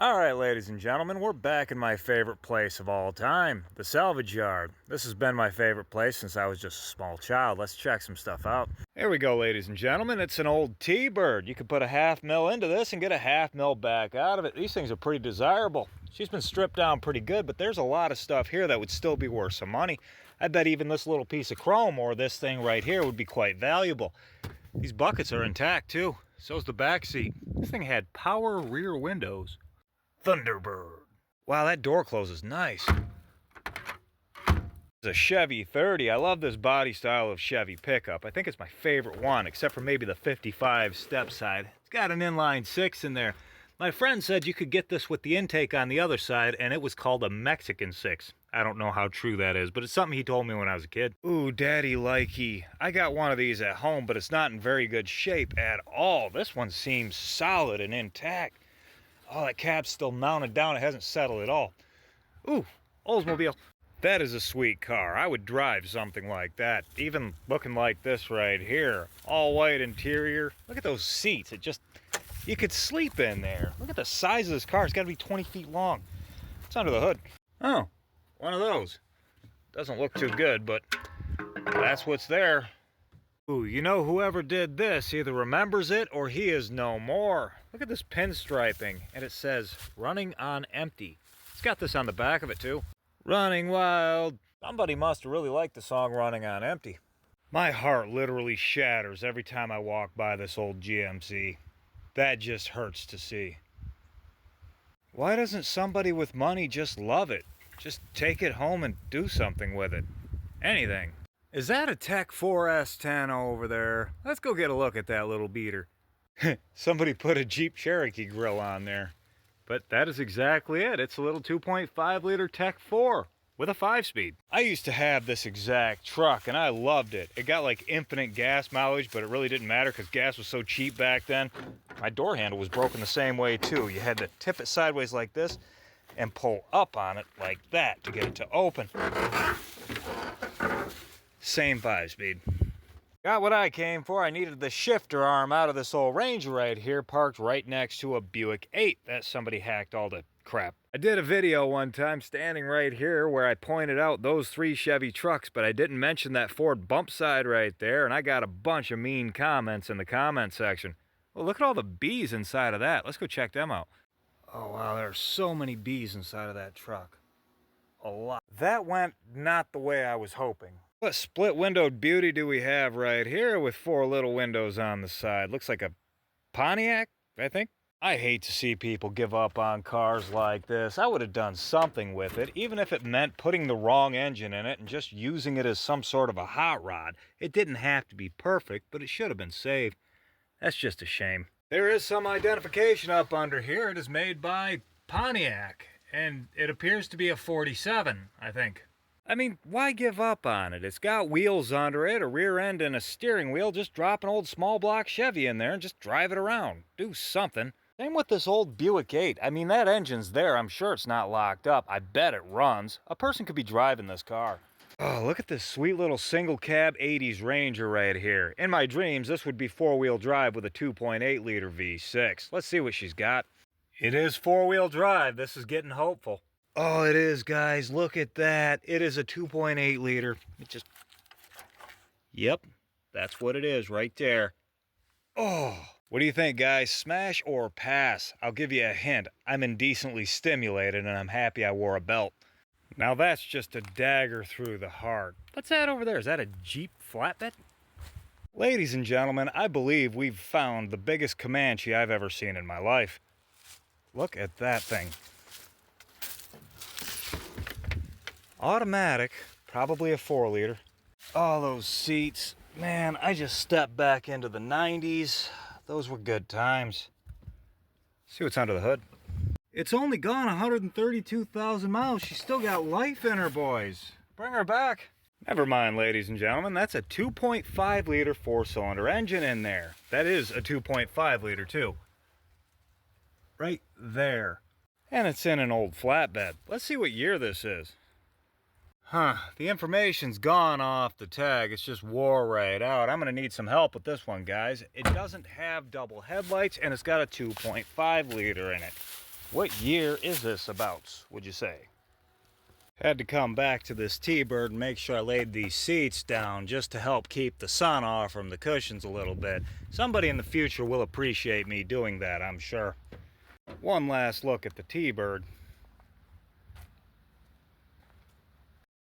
All right, ladies and gentlemen, we're back in my favorite place of all time, the salvage yard. This has been my favorite place since I was just a small child. Let's check some stuff out. Here we go, ladies and gentlemen. It's an old T-Bird. You could put a $500,000 into this and get a $500,000 back out of it. These things are pretty desirable. She's been stripped down pretty good, but there's a lot of stuff here that would still be worth some money. I bet even this little piece of chrome or this thing right here would be quite valuable. These buckets are intact too. So's the back seat. This thing had power rear windows. Thunderbird. Wow, that door closes nice. It's a Chevy 30. I love this body style of Chevy pickup. I think it's my favorite one, except for maybe the 55 step side. It's got an inline 6 in there. My friend said you could get this with the intake on the other side, and it was called a Mexican 6. I don't know how true that is, but it's something he told me when I was a kid. Ooh, daddy likey. I got one of these at home, but it's not in very good shape at all. This one seems solid and intact. Oh, that cab's still mounted down. It hasn't settled at all. Ooh, Oldsmobile. That is a sweet car. I would drive something like that. Even looking like this right here. All white interior. Look at those seats. You could sleep in there. Look at the size of this car. It's got to be 20 feet long. It's under the hood. Oh, one of those. Doesn't look too good, but that's what's there. Ooh, you know, whoever did this either remembers it or he is no more. Look at this pinstriping, and it says, running on empty. It's got this on the back of it, too. Running wild. Somebody must have really liked the song Running on Empty. My heart literally shatters every time I walk by this old GMC. That just hurts to see. Why doesn't somebody with money just love it? Just take it home and do something with it. Anything. Is that a Tech 4S10 over there? Let's go get a look at that little beater. Somebody put a Jeep Cherokee grill on there. But that is exactly it. It's a little 2.5 liter Tech 4 with a 5-speed. I used to have this exact truck and I loved it. It got like infinite gas mileage, but it really didn't matter because gas was so cheap back then. My door handle was broken the same way too. You had to tip it sideways like this and pull up on it like that to get it to open. Same 5-speed. Got what I came for. I needed the shifter arm out of this old Ranger right here, parked right next to a Buick 8 that somebody hacked all the crap. I did a video one time standing right here where I pointed out those 3 Chevy trucks, but I didn't mention that Ford bump side right there, and I got a bunch of mean comments in the comment section. Well, look at all the bees inside of that. Let's go check them out. Oh, wow, there are so many bees inside of that truck. A lot. That went not the way I was hoping. What split-windowed beauty do we have right here with 4 little windows on the side? Looks like a Pontiac, I think. I hate to see people give up on cars like this. I would have done something with it, even if it meant putting the wrong engine in it and just using it as some sort of a hot rod. It didn't have to be perfect, but it should have been saved. That's just a shame. There is some identification up under here. It is made by Pontiac, and it appears to be a 47, I think. I mean, why give up on it? It's got wheels under it, a rear end and a steering wheel. Just drop an old small block Chevy in there and just drive it around. Do something. Same with this old Buick 8. I mean, that engine's there. I'm sure it's not locked up. I bet it runs. A person could be driving this car. Oh, look at this sweet little single cab 80s Ranger right here. In my dreams, this would be 4-wheel drive with a 2.8 liter V6. Let's see what she's got. It is 4-wheel drive. This is getting hopeful. Oh, it is, guys. Look at that. It is a 2.8 liter. Yep, that's what it is right there. Oh, what do you think, guys? Smash or pass? I'll give you a hint. I'm indecently stimulated, and I'm happy I wore a belt. Now that's just a dagger through the heart. What's that over there? Is that a Jeep flatbed? Ladies and gentlemen, I believe we've found the biggest Comanche I've ever seen in my life. Look at that thing. Automatic, probably a 4-liter. Oh, those seats. Man, I just stepped back into the 90s. Those were good times. See what's under the hood. It's only gone 132,000 miles. She's still got life in her, boys. Bring her back. Never mind, ladies and gentlemen. That's a 2.5 liter 4-cylinder engine in there. That is a 2.5 liter too. Right there. And it's in an old flatbed. Let's see what year this is. Huh, the information's gone off the tag. It's just wore right out. I'm going to need some help with this one, guys. It doesn't have double headlights, and it's got a 2.5 liter in it. What year is this about, would you say? Had to come back to this T-Bird and make sure I laid these seats down just to help keep the sun off from the cushions a little bit. Somebody in the future will appreciate me doing that, I'm sure. One last look at the T-Bird.